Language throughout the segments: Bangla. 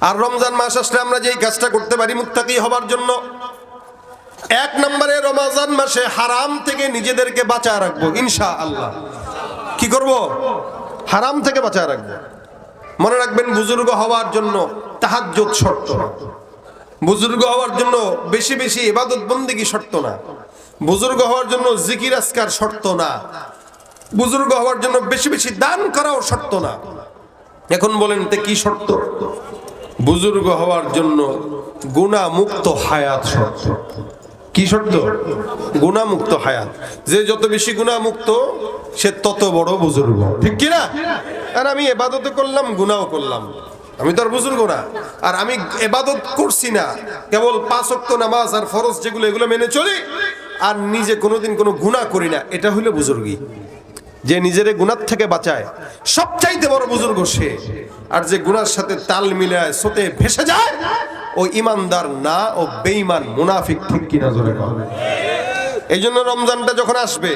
আর রমজান মাস আসলে আমরা যেই কাজটা করতে পারি মুত্তাকি হবার জন্য, এক নম্বরে রমজান মাসে হারাম থেকে নিজেদেরকে বাঁচায় রাখবো ইনশাআল্লাহ। কি করব? হারাম থেকে বাঁচায় রাখবো। মনে রাখবেন, বুজুর্গ হওয়ার জন্য তাহাজ্জুদ শর্ত না, বুজুর্গ হওয়ার জন্য বেশি বেশি ইবাদত বন্দেগী শর্ত না, বুজুর্গ হওয়ার জন্য জিকির আজকার শর্ত না, বুজুর্গ হওয়ার জন্য বেশি বেশি দান করাও শর্ত না। এখন বলেন তে কি শর্ত? বুজুর্গ হওয়ার জন্য গুনাহ মুক্ত হায়াত শর্ত। কি শর্ত? গুনাহ মুক্ত হায়াত। যে যত বেশি গুনাহ মুক্ত সে তত বড় বুজুর্গ, ঠিক কি না? আর আমি ইবাদত করলাম, গুনাহও করলাম, আমি তো আর বুজুর্গ না। আর আমি ইবাদত করছি না, কেবল 5 ওয়াক্ত নামাজ আর ফরজ যেগুলো এগুলো মেনে চলি, আর নিজে কোনোদিন কোনো গুনাহ করি না, এটা হইলো বুজুর্গী। যে নিজের গুনাহ থেকে বাঁচায় সবচাইতে বড় বুজুর্গ সে। আর যে গুনার সাথে তাল মিলায় স্রোতে ভেসে যায় ও ইমানদার না, ও বেঈমান মুনাফিক, ঠিক কিনা জোরে বলেন। এই জন্য রমজানটা যখন আসবে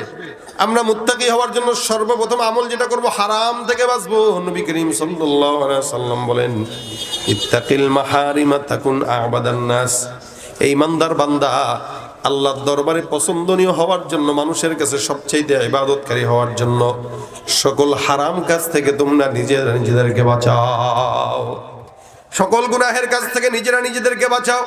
আমরা মুত্তাকি হওয়ার জন্য সর্বপ্রথম আমল যেটা করব, হারাম থেকে বাঁচবো। নবী করিম সাল্লাল্লাহু আলাইহি ওয়াসাল্লাম বলেন, ইত্তাকিল মাহারিমা তাকুন আবাদান নাস। এই ইমানদার বান্দা আল্লাহর দরবারে পছন্দনীয় হওয়ার জন্য, মানুষের কাছে সবচেয়ে ইবাদতকারী হওয়ার জন্য সকল হারাম কাজ থেকে তোমরা নিজেদেরকে বাঁচাও। সকল গুনাহের কাজ থেকে নিজেদেরকে বাঁচাও।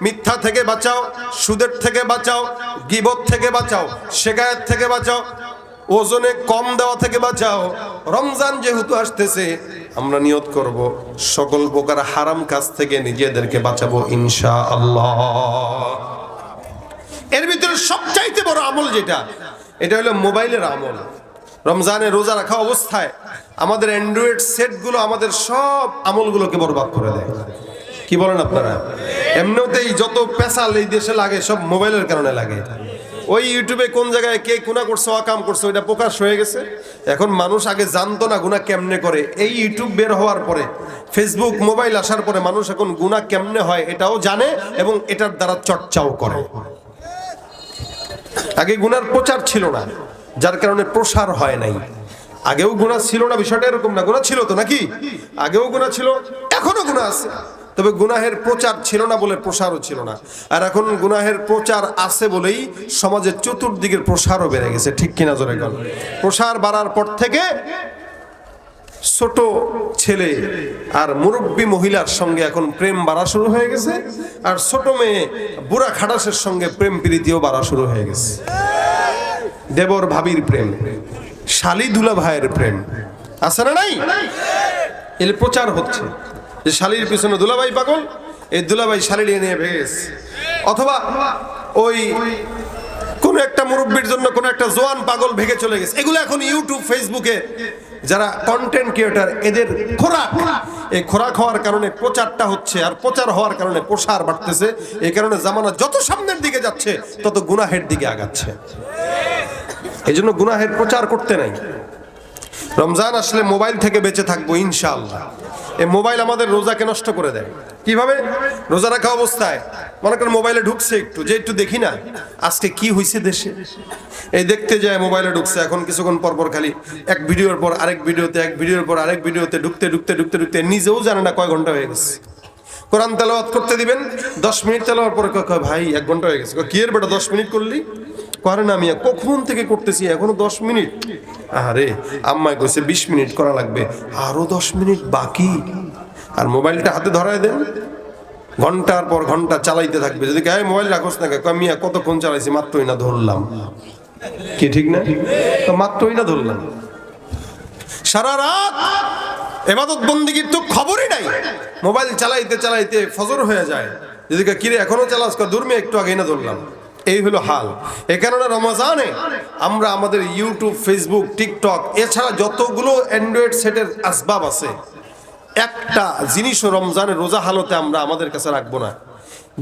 মিথ্যা থেকে বাঁচাও, সুদের থেকে বাঁচাও, গীবত থেকে বাঁচাও, শিকায়েত থেকে বাঁচাও, ওজনে কম দেওয়া থেকে বাঁচাও। রমজান যেহেতু আসতেছে, আমরা নিয়ত করব সকল প্রকার হারাম কাজ থেকে নিজেদেরকে বাঁচাবো ইনশাআল্লাহ। এর ভিতরে সবচাইতে বড় আমল যেটা, এটা হলো মোবাইলের আমল। রমজানে রোজা রাখা অবস্থায় আমাদের অ্যান্ড্রয়েড সেটগুলো আমাদের সব আমলগুলোকে বরবাদ করে দেয়। কি বলেন আপনারা? এমনিতেই যত পেশাল এই দেশে লাগে সব মোবাইলের কারণে লাগে। ওই ইউটিউবে কোন জায়গায় কে গুনাহ করছে, অকাম করছে, ওইটা প্রকাশ হয়ে গেছে। এখন মানুষ আগে জানতো না গুনাহ কেমনে করে। এই ইউটিউব বের হওয়ার পরে, ফেসবুক, মোবাইল আসার পরে মানুষ এখন গুনাহ কেমনে হয় এটাও জানে এবং এটার দ্বারা চর্চাও করে। আগে গুনার প্রচার ছিল না, যার কারণে প্রসার হয় নাই। আগেও গুনাহ ছিল না, বিষয়টা এরকম না। গুনাহ ছিল তো নাকি? আগেও গুনাহ ছিল, এখনো গুনাহ আছে, তবে গুনাহের প্রচার ছিল না বলে প্রসারও ছিল না। আর এখন গুনাহের প্রচার আছে বলেই সমাজের চতুর্দিকের প্রসারও বেড়ে গেছে, ঠিক কিনা জোরে বল। প্রসার বাড়ার পর থেকে ছোট ছেলে আর মুরব্বী মহিলার সঙ্গে এখন প্রেম বাড়া শুরু হয়ে গেছে, আর ছোট মেয়ে বুড়া খাটাসের সঙ্গে প্রেম প্রীতিও বাড়া শুরু হয়ে গেছে। দেবর ভাবির প্রেম, শালি দুলা ভাইয়ের প্রেম আছে না নাই? এর প্রচার হচ্ছে যে শালির পিছনে দুলাভাই পাগল, এই দুলাভাই শালি নিয়ে ভেগেছে। অথবা ওই কোন একটা মুরব্বীর জন্য কোন একটা জোয়ান পাগল ভেগে চলে গেছে। এগুলো এখন ইউটিউব, ফেসবুকে যারা কন্টেন্ট ক্রিয়েটর, এদের খোরাক। এই খোরাক হওয়ার কারণে প্রচারটা হচ্ছে, আর প্রচার হওয়ার কারণে প্রসার বাড়তেছে। এই কারণে জামানা যত সামনের দিকে যাচ্ছে তত গুনাহের দিকে আগাচ্ছে। এই জন্য গুনাহের প্রচার করতে নাই। রমজান আসলে মোবাইল থেকে বেঁচে থাকবো ইনশাআল্লাহ। এই মোবাইল আমাদের রোজাকে নষ্ট করে দেয়। কিভাবে? রোজা রাখা অবস্থায় মনে করেন মোবাইলে ঢুকছে, একটু দেখি না আজকে কি হয়েছে দেশে, এই দেখতে যায় মোবাইলে ঢুকছে। এখন কিছুক্ষণ পরপর খালি এক ভিডিওর পর আরেক ভিডিওতে, এক ভিডিওর পর আরেক ভিডিওতে ঢুকতে নিজেও জানে না কয় ঘন্টা হয়ে গেছে। কোরআন তেলাওয়াত করতে দিবেন, 10 মিনিট তেলাওয়ার পরে কয় ভাই 1 ঘন্টা হয়ে গেছে। কি এর বেটা 10 মিনিট করলি? করে না মিয়া, কখন থেকে করতেছি, এখনো 10 মিনিট। আরে আম্মাই কইছে 20 মিনিট করা লাগবে, আরো 10 মিনিট বাকি। আর মোবাইলটা হাতে ধরায় দেন, ঘন্টার পর ঘন্টা চালাইতে থাকবে। যদি গায়ে মোবাইল রাখোস না, মিয়া কতক্ষণ চালাইছি, মাত্রই না ধরলাম। কি ঠিক না? তো মাত্রই না ধরলাম। সারা রাত ইবাদত বন্দেগীর তো খবরই নাই। মোবাইল চালাইতে চালাইতে ফজর হয়ে যায়। যদি কিরে এখনো চালাস, দূর মেয়ে একটু আগেই না ধরলাম। এই হলো হাল। এ কারণে রমজানে আমরা আমাদের ইউটিউব, ফেসবুক, টিকটক এছাড়া যতগুলো অ্যান্ড্রয়েড সেটের আসবাব আছে, একটা জিনিসও রমজানের রোজা হালতে আমরা আমাদের কাছে রাখবো না।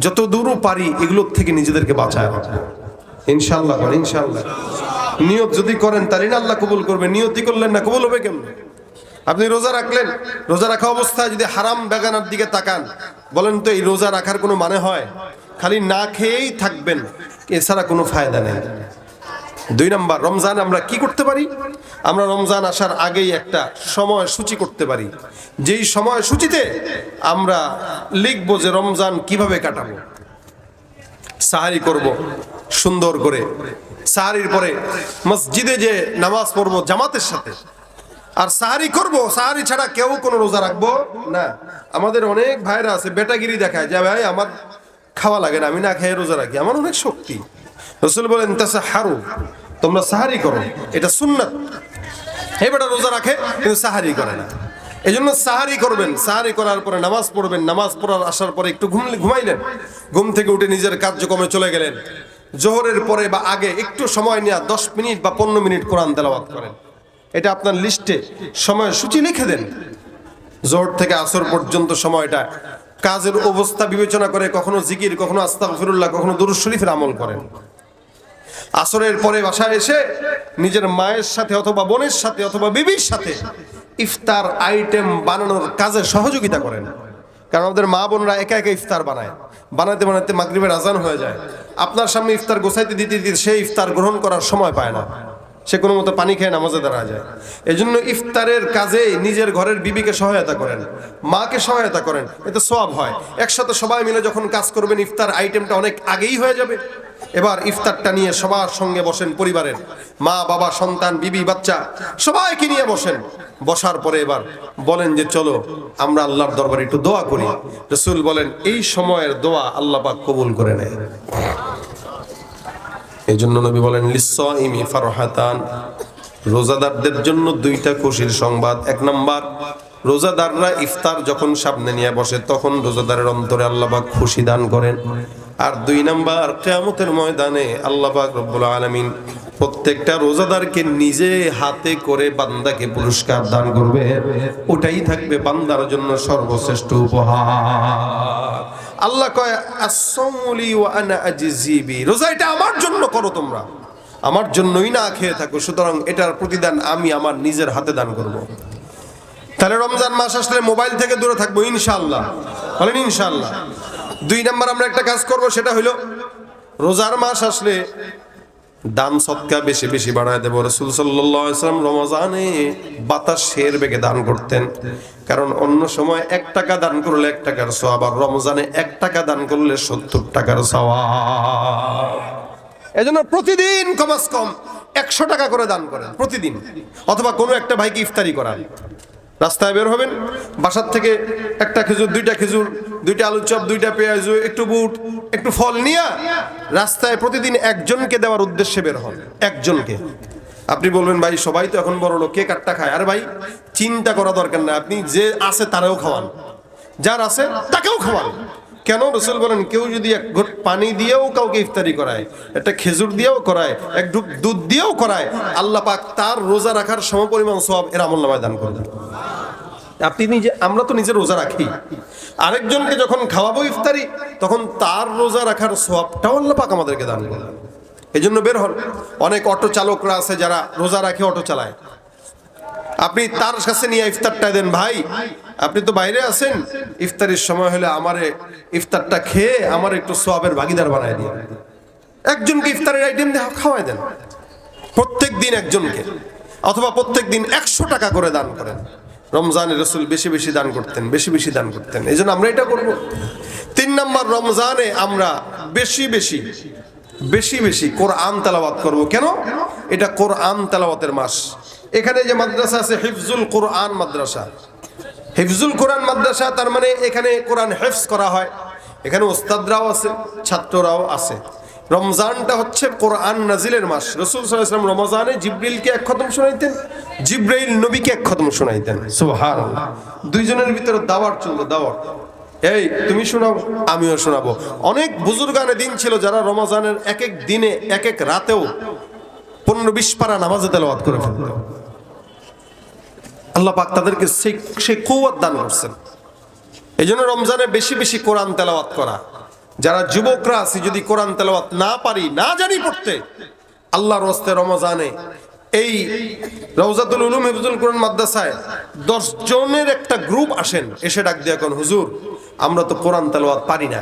যত দূরও পারি এগুলোর থেকে নিজেদেরকে বাঁচায় রাখবো ইনশাআল্লাহ। ইনশাআল্লাহ নিয়ত যদি করেন তাহলে না আল্লাহ কবুল করবে। নিয়তই করলেন না, কবুল হবে কেমন? আপনি রোজা রাখলেন, রোজা রাখা অবস্থায় যদি হারাম বেগানার দিকে তাকান, বলেন তো এই রোজা রাখার কোনো মানে হয়? খালি না খেয়েই থাকবেন, এছাড়া কোনো ফায়দা নেই। 2 নাম্বার, রমজান আমরা কি করতে পারি? আমরা রমজান আসার আগেই একটা সময় সূচি করতে পারি, যেই সময় সূচিতে আমরা লিখবো যে রমজান কিভাবে কাটাবো। সাহারি করব সুন্দর করে, সাহারির পরে মসজিদে যে নামাজ পড়বো জামাতের সাথে, আর সাহারি করব, সাহারি ছাড়া কেউ কোনো রোজা রাখবো না। আমাদের অনেক ভাইরা আছে বেটাগিরি দেখায় যে ভাই আমার খাওয়া লাগে না, আমি না খেয়ে রোজা রাখি, আমার অনেক শক্তি। রাসূল বলেন তাসাহারু, তোমরা সাহারি করো, এটা সুন্নাত। এই বেটা রোজা রাখে কিন্তু সাহারি করে না, এই জন্য সাহারি করবেন। সাহারি করার পরে নামাজ পড়বেন, নামাজ পড়ার আসার পরে একটু ঘুমাইলেন, ঘুম থেকে উঠে নিজের কার্যক্রমে চলে গেলেন। জোহরের পরে বা আগে একটু সময় নিয়ে 10 মিনিট বা 15 মিনিট কোরআন তেলাওয়াত করেন। এটা আপনার লিস্টে সময়সূচি লিখে দেন। জোহর থেকে আসর পর্যন্ত সময়টা কাজের অবস্থা বিবেচনা করে কখনো জিকির, কখনো আস্তাগফিরুল্লাহ, কখনো দুরূদ শরীফের আমল করেন। আসরের পরে বাসায় এসে নিজের মায়ের সাথে অথবা বোনের সাথে অথবা বিবির সাথে ইফতার আইটেম বানানোর কাজে সহযোগিতা করেন। কারণ আমাদের মা বোনরা একা একা ইফতার বানায়, বানাতে বানাতে মাগরিবের আজান হয়ে যায়। আপনার সামনে ইফতার গোছাইতে দিতে দিতে সে ইফতার গ্রহণ করার সময় পায় না, সে কোনো মতো পানি খেয়ে নামাজে দাঁড়া যায়। এই জন্য ইফতারের কাজে নিজের ঘরের বিবিকে সহায়তা করেন, মাকে সহায়তা করেন, এতে সওয়াব হয়। একসাথে সবাই মিলে যখন কাজ করবেন ইফতার আইটেমটা অনেক আগেই হয়ে যাবে। এবার ইফতারটা নিয়ে সবার সঙ্গে বসেন, পরিবারের মা বাবা সন্তান বিবি বাচ্চা সবাইকে নিয়ে বসেন। বসার পরে এবার বলেন যে চলো আমরা আল্লাহর দরবারে একটু দোয়া করি। রাসূল বলেন এই সময়ের দোয়া আল্লাহ পাক কবুল করে নেয়। এই জন্য নবী বলেন লিসসাইমি ফারহাতান, রোজাদারদের জন্য 2টা খুশির সংবাদ। 1 নাম্বার, রোজাদাররা ইফতার যখন সামনে নিয়ে বসে তখন রোজাদারের অন্তরে আল্লাহ পাক খুশি দান করেন। আর 2 নাম্বার, কিয়ামতের ময়দানে আল্লাহ পাক রব্বুল আলামিন প্রত্যেকটা রোজাদারকে নিজে হাতে করে বান্দাকে পুরস্কার দান করবে। ওটাই থাকবে বান্দার জন্য সর্বশ্রেষ্ঠ উপহার। আল্লাহ কয় আসসামুলি ওয়া আনা আজিবি, রোজা এটা আমার জন্য করো, তোমরা আমার জন্যই না খেয়ে থাকো, সুতরাং এটার প্রতিদান আমি আমার নিজের হাতে দান করব। তাহলে রমজান মাস আসলে মোবাইল থেকে দূরে থাকবো ইনশাআল্লাহ, বলেন ইনশাআল্লাহ। 2 নাম্বার আমরা একটা কাজ করব, সেটা হলো রোজার মাস আসলে দান সদকা বেশি বেশি বাড়ায় দেব। রাসূল সাল্লাল্লাহু আলাইহি ওয়াসাল্লাম রমজানে বাতাসের বেগে দান করতেন, কারণ অন্য সময় 1 টাকা দান করলে 1 টাকার সওয়াব, আর রমজানে 1 টাকা দান করলে 70 টাকার সওয়াব। এজন্য প্রতিদিন কমাস কম 100 টাকা করে দান করেন প্রতিদিন, অথবা কোনো একটা ভাইকে ইফতারি করান। রাস্তায় বের হবেন, বাসার থেকে 1টা খেজুর, 2টা খেজুর, 2টা আলুর চপ, 2টা পেঁয়াজ, একটু বুট, একটু ফল নিয়ে রাস্তায় প্রতিদিন একজনকে দেওয়ার উদ্দেশ্যে বের হন। একজনকে। আপনি বলবেন ভাই সবাই তো এখন বড় লোক, কে কাটটা খায়। আরে ভাই চিন্তা করা দরকার না, আপনি যে আছে তারাও খাওয়ান, যার আছে তাকেও খাওয়ান। কেন? রাসূল বলেন কেউ যদি 1 ঘট পানি দিয়েও কাউকে ইফতারি করায়, একটা খেজুর দিয়েও করায়, 1 ঢুক দুধ দিয়েও করায়, আল্লাহ পাক তার রোজা রাখার সমপরিমাণ সওয়াব এর আমলনামায় দান করবেন। আপনি নিজে, আমরা তো নিজে রোজা রাখি, আরেকজনকে যখন খাওয়াবো ইফতারি তখন তার রোজা রাখার সওয়াবটাও আল্লাহ পাক আমাদেরকে দান করবেন। এই জন্য বের হন। অনেক অটো চালকরা আছে যারা রোজা রাখে অটো চালায়, আপনি তার কাছে নিয়ে ইফতারটা দেন। ভাই আপনি তো বাইরে আছেন, ইফতারির সময় হলে আমারে ইফতারটা খেয়ে আমার একটু সওয়াবের ভাগিদার বানায় দিন। একজনকে ইফতারের আইটেম দিয়ে খাওয়াই দেন, প্রত্যেক দিন একজনকে, অথবা প্রত্যেক দিন 100 টাকা করে দান করেন। রমজানে রাসূল বেশি বেশি দান করতেন, বেশি বেশি দান করতেন। এই জন্য আমরা এটা করব। 3 নাম্বার, রমজানে আমরা বেশি বেশি বেশি বেশি কোরআন তেলাওয়াত করব। কেন? এটা কোরআন তেলাওয়াতের মাস। এখানে যে মাদ্রাসা আছে হিফজুল কোরআন মাদ্রাসা, হিফজুল কোরআন মাদ্রাসা, তার মানে এখানে কোরআন হিফজ করা হয়। এখানে ওস্তাদরাও আছে, ছাত্ররাও আছে। রমজানটা হচ্ছে কোরআন নাজিলের মাস। রাসূল সাল্লাল্লাহু আলাইহি ওয়াসাল্লাম রমজানে জিবরিলকে 1 খতম শোনাইতেন, জিবরাইল নবীকে 1 খতম শোনাইতেন। সুবহানাল্লাহ। 2 জনের ভিতরে দাওয়াত চলতো, দাওয়াত, এই তুমি শোনাও আমিও শোনাবো। অনেক বুজুর্গানে দিন ছিল যারা রমজানের এক এক দিনে এক এক রাতেও 15-20 পারা নামাজে তেলাওয়াত করে ফেলত। আল্লাহ পাক তাদেরকে সেই কুওয়াত দান করছেন। এই জন্য রমজানে বেশি বেশি কোরআন তেলাওয়াত করা। যারা যুবকরা আছি যদি কোরআন তেলাওয়াত না পারি, না জানি পড়তে, আল্লাহর ওয়াস্তে রমজানে এই রওজাতুল উলুম হিফজুল কোরআন মাদ্রাসায় 10 জনের একটা গ্রুপ আসেন, এসে ডাক দিয়ে কোন হুজুর আমরা তো কোরআন তেলাওয়াত পারি না,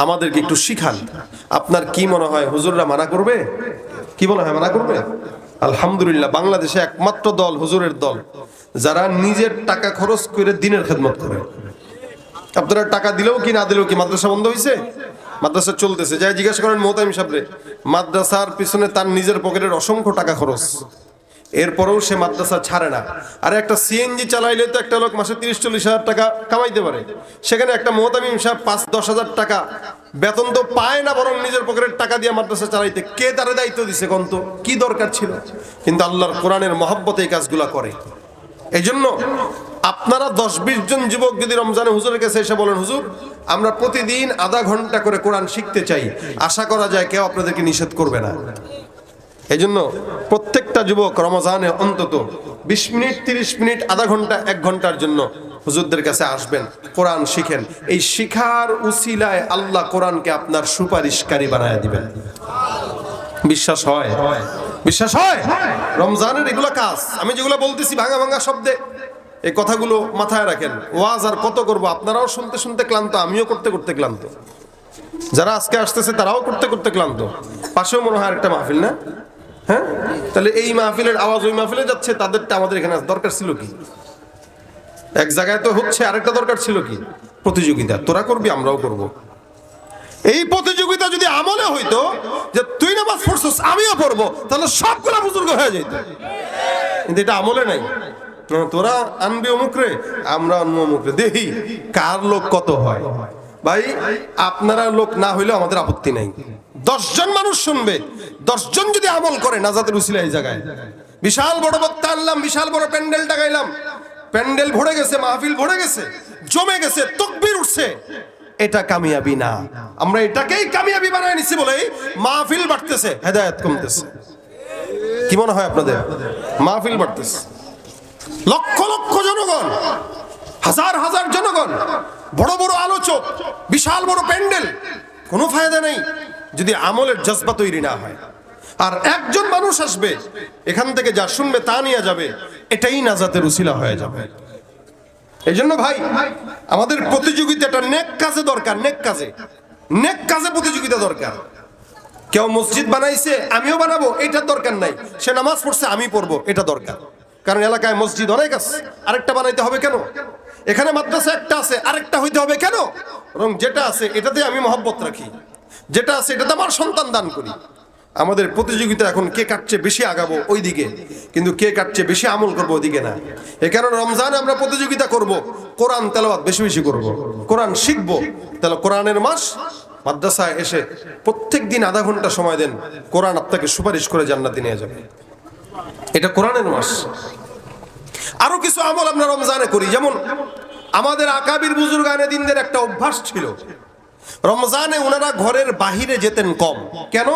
আমাদেরকে একটু শিখান। আপনার কি মনে হয় হুজুররা মানা করবে? কি বলা হয়, মানা করবে? আলহামদুলিল্লাহ, বাংলাদেশে একমাত্র দল, হুজুরের দল, যারা নিজের টাকা খরচ করে দিনের খেদমত করে। আপনারা টাকা দিলেও কি না দিলেও কি মাদ্রাসা বন্ধ হয়েছে? মাদ্রাসা চলতেছে। যাই জিজ্ঞাসা করেন মোহতামিম সাহেবরে, মাদ্রাসার পিছনে তার নিজের পকেটের অসংখ্য টাকা খরচ, এরপরেও সে মাদ্রাসা ছাড়ে না। আর একটা সিএনজি চালাইলে তো একটা লোক মাসে 30-40 হাজার টাকা কামাইতে পারে, সেখানে একটা মোহতামিম সাহেব 5-10 হাজার টাকা বেতন তো পায় না, বরং নিজের পকেটের টাকা দিয়ে মাদ্রাসা চালাইতে কে তারে দায়িত্ব দিছে কন্ত? কি দরকার ছিল? কিন্তু আল্লাহর কোরআনের মহব্বতে এই কাজগুলা করে। এই জন্য আপনারা 10-20 জন যুবক যদি রমজানে হুজুরের কাছে এসে বলেন, হুজুর আমরা প্রতিদিন আধা ঘন্টা করে কোরআন শিখতে চাই, আশা করা যায় কেউ আপনাদেরকে নিষেধ করবে না। এই জন্য প্রত্যেকটা যুবক রমজানে অন্তত 20 মিনিট, 30 মিনিট, আধা ঘন্টা, 1 ঘন্টার জন্য হুজুরদের কাছে আসবেন, কোরআন শিখেন। এই শিখার উসিলায় আল্লাহ কোরআনকে আপনার সুপারিশকারী বানায় দিবেন। বিশ্বাস হয়? বিশ্বাস হয়? রমজানের এগুলো কাজ আমি যেগুলো বলতেছি ভাঙা ভাঙা শব্দে, এই কথাগুলো মাথায় রাখেন। ওয়াজ আর কত করব? আপনারাও শুনতে শুনতে ক্লান্ত, আমিও করতে করতে ক্লান্ত, যারা আজকে আসতেছে তারাও করতে করতে ক্লান্ত। পাশেও মনে হয় একটা মাহফিল, না? হ্যাঁ, তাহলে এই মাহফিলের আওয়াজ ওই মাহফিলে যাচ্ছে, তাদেরটা আমাদের এখানে দরকার ছিল কি? এক জায়গায় তো হচ্ছে, আরেকটা দরকার ছিল কি? প্রতিযোগিতা। তোরা করবি, আমরাও করব। এই প্রতিযোগিতা যদি আমলে হইতো যে তুই নামাজ পড়ছস আমিও পড়বো, তাহলে সবগুলা বুজুর্গ হয়ে যেত। কিন্তু এটা আমলে নাই। তোরা আনবি অমুকরে, আমরা আনবো অমুকরে, দেখি কার লোক কত হয়। ভাই আপনারা লোক না হইলেও আমাদের আপত্তি নাই। 10 জন মানুষ শুনবে, 10 জন যদি আমল করে, নাজাতের উসিলা এই জায়গায়। বিশাল বড় বক্তা আনলাম, বিশাল বড় প্যান্ডেল টাকাইলাম, প্যান্ডেল ভরে গেছে, মাহফিল ভরে গেছে, জমে গেছে, তাকবীর উঠছে, এটা কামিয়াবি না। আমরা এটাকেই কামিয়াবি বানায় নিছি বলে মাহফিল বাড়তেছে, হেদায়েত কমতেছে। কি মনে হয় আপনাদের? মাহফিল বাড়তেছে, লক্ষ লক্ষ জনগণ, হাজার হাজার জনগণ, বড় বড় আলোচক, বিশাল বড় প্যান্ডেল, কোনো ফায়দা নেই যদি আমলের জজবা তৈরি না হয়। আর একজন মানুষ আসবে, এখান থেকে যা শুনবে তা নিয়ে যাবে, এটাই নাজাতের উসিলা হয়ে যাবে। এই জন্য ভাই আমাদের প্রতিযোগিতাটা নেক কাজে দরকার, নেক কাজে, নেক কাজে প্রতিযোগিতা দরকার। কেউ মসজিদ বানাইছে আমিও বানাবো, এটার দরকার নাই। সে নামাজ পড়ছে আমি পড়বো, এটা দরকার। কারণ এলাকায় মসজিদ অনেক আছে, আরেকটা বানাইতে হবে কেন? এখানে মাদ্রাসা একটা আছে, আরেকটা হইতে হবে কেন? এবং যেটা আছে এটাতে আমি মহব্বত রাখি, যেটা আছে এটাতে আমার সন্তান দান করি। আমাদের প্রতিযোগিতা এখন কে কাটছে বেশি আগাবো ওই দিকে, কিন্তু কে কাটছে বেশি আমল করবো ওইদিকে না। এ কারণে রমজানে আমরা প্রতিযোগিতা করব, কোরআন তেলাওয়াত বেশি বেশি করব, কোরআন শিখবো। তাহলে কোরআনের মাস, মাদ্রাসায় এসে প্রত্যেক দিন আধা ঘন্টা সময় দেন, কোরআন আপনাকে সুপারিশ করে জান্নাতে নিয়ে যাবে। এটা কোরআনের মাস। আরো কিছু আমল আমরা রমজানে করি, যেমন আমাদের আকাবির বুজুর্গানে দিনদের একটা অভ্যাস ছিল, রমজানে ওনারা ঘরের বাহিরে যেতেন কম। কেন?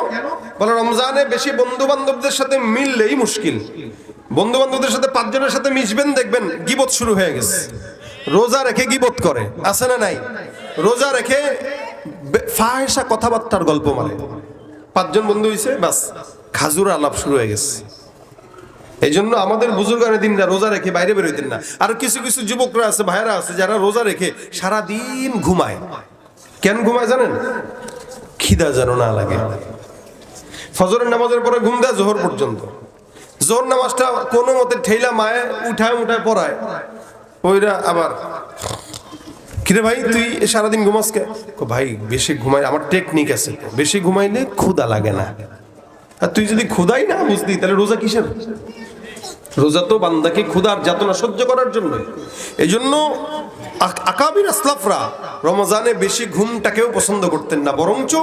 বলে রমজানে বেশি বন্ধু বান্ধবদের সাথে মিললেই মুশকিল। বন্ধু বান্ধবদের সাথে 5 জনের সাথে মিশবেন, দেখবেন গিবত শুরু হয়ে গেছে। রোজা রেখে গিবত করে, আছে না নাই? রোজা রেখে ফাহেসা কথাবার্তার গল্প মারে। 5 জন বন্ধু হইছে, বাস খাজুর আলাপ শুরু হয়ে গেছে। এই জন্য আমাদের বুজুর্গানের দিনরা রোজা রেখে বাইরে বেরোতেন না। আর কিছু কিছু যুবকরা আছে, ভাইরা আছে, যারা রোজা রেখে সারাদিন ঘুমায়। কেন ঘুমায় জানেন? খিদা যেন না লাগে। ফজরের নামাজের পরে ঘুম দেয় জোহর পর্যন্ত। জোহর নামাজটা কোনো মতে ঠেলা মায়ে উঠায় উঠায় পড়ায়, ওইরা আবার কিরে ভাই তুই সারাদিন ঘুমাস কে? ভাই বেশি ঘুমাই, আমার টেকনিক আছে, বেশি ঘুমাইলে ক্ষুধা লাগে না। আর তুই যদি ক্ষুধাই না বুঝতি তাহলে রোজা কিসের? রোজা তো বান্দাকে ক্ষুধার যাতনা সহ্য করার জন্য। এই জন্য আকাবির আসলাফরা রমজানে বেশি ঘুমটাকেও পছন্দ করতেন না, বরঞ্চ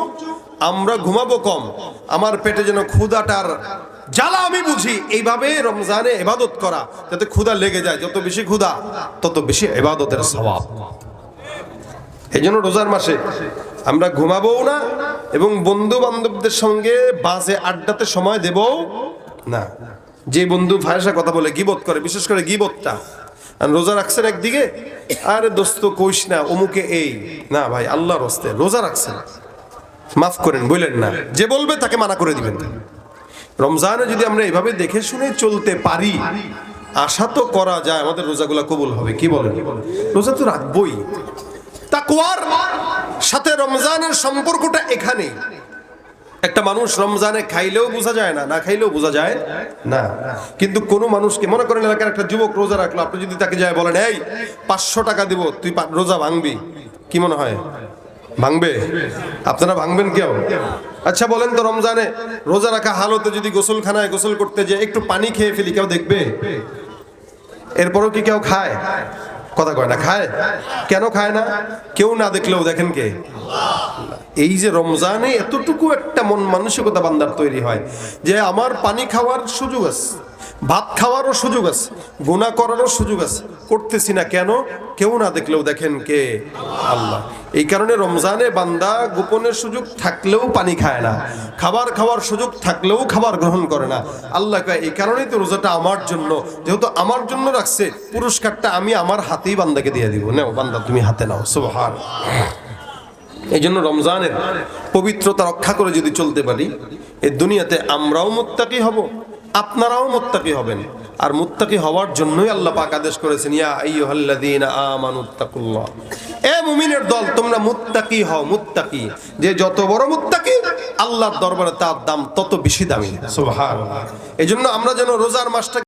আমরা ঘুমাবো কম, আমার পেটে যেন ক্ষুধাটার জ্বালা আমি বুঝি, এইভাবে রমজানে ইবাদত করা, যাতে ক্ষুধা লেগে যায়। যত বেশি ক্ষুধা তত বেশি ইবাদতের সওয়াব। এই জন্য রোজার মাসে আমরা ঘুমাবও না এবং বন্ধু বান্ধবদের সঙ্গে বাজে আড্ডাতে সময় দেবও না। যে বন্ধু ফায়সা কথা বলে, গিবত করে, বিশেষ করে গিবতটা, আর রোজা রাখছেন একদিকে, আরে দোস্ত কইস না অমুকে এই না, ভাই আল্লাহর রাস্তে রোজা রাখছেন, মাফ করেন, বললেন না। যে বলবে তাকে মানা করে দিবেন। রমজানে যদি আমরা এইভাবে দেখে শুনে চলতে পারি, আশা তো করা যায় আমাদের রোজাগুলা কবুল হবে। কি বলেন? রোজা তো রাখবই। তাকওয়ার সাথে রমজানের সম্পর্কটা এখানেই। একটা মানুষ রমজানে খাইলেও বোঝা যায় না, না খাইলেও বোঝা যায় না। কিন্তু কোনো মানুষকে মনে করেন এলাকার একটা যুবক রোজা রাখলো, আপনি যদি তাকে যায় বলেন এই 500 টাকা দিব তুই রোজা ভাঙবি, কি মনে হয় ভাঙবে? আপনারা ভাঙবেন কেউ? আচ্ছা বলেন তো, রমজানে রোজা রাখা হালতে যদি গোসলখানায় গোসল করতে যে একটু পানি খেয়ে ফেলি, কেউ দেখবে? এরপরও কি কেউ খায়? কথা কয় না, খায়। কেন খায় না? কেউ না দেখলেও দেখেন কে? এই যে রমজানে এতটুকু একটা মন মানসিকতা বান্দার তৈরি হয় যে আমার পানি খাওয়ার সুযোগ আছে, ভাত খাওয়ারও সুযোগ আছে, গুনাহ করারও সুযোগ আছে, করতেছি না কেন? কেউ না দেখলেও দেখেন কে? আল্লাহ। এই কারণে রমজানে বান্দা গোপনের সুযোগ থাকলেও পানি খায় না, খাবার খাওয়ার সুযোগ থাকলেও খাবার গ্রহণ করে না। আল্লাহ কয় এই কারণেই তো রোজাটা আমার জন্য, যেহেতু আমার জন্য রাখছে, পুরস্কারটা আমি আমার হাতেই বান্দাকে দিয়ে দিব। নাও বান্দা, তুমি হাতে নাও। সুবহানাল্লাহ। এই জন্য রমজানের পবিত্রতা রক্ষা করে যদি চলতে পারি, এই দুনিয়াতে আমরাও মুত্তাকি হব, আপনারাও মুত্তাকি হবেন। আর মুত্তাকি হওয়ার জন্যই আল্লাহ পাক আদেশ করেছেন, ইয়া আইয়ুহাল্লাযীনা আমানুত্তাকুল্লাহ, এ মুমিনের দল তোমরা মুত্তাকি হও। মুত্তাকি, যে যত বড় মুত্তাকি আল্লাহর দরবারে তার দাম তত বেশি দামি। সুবহানাল্লাহ। এই জন্য আমরা যেন রোজার মাসটা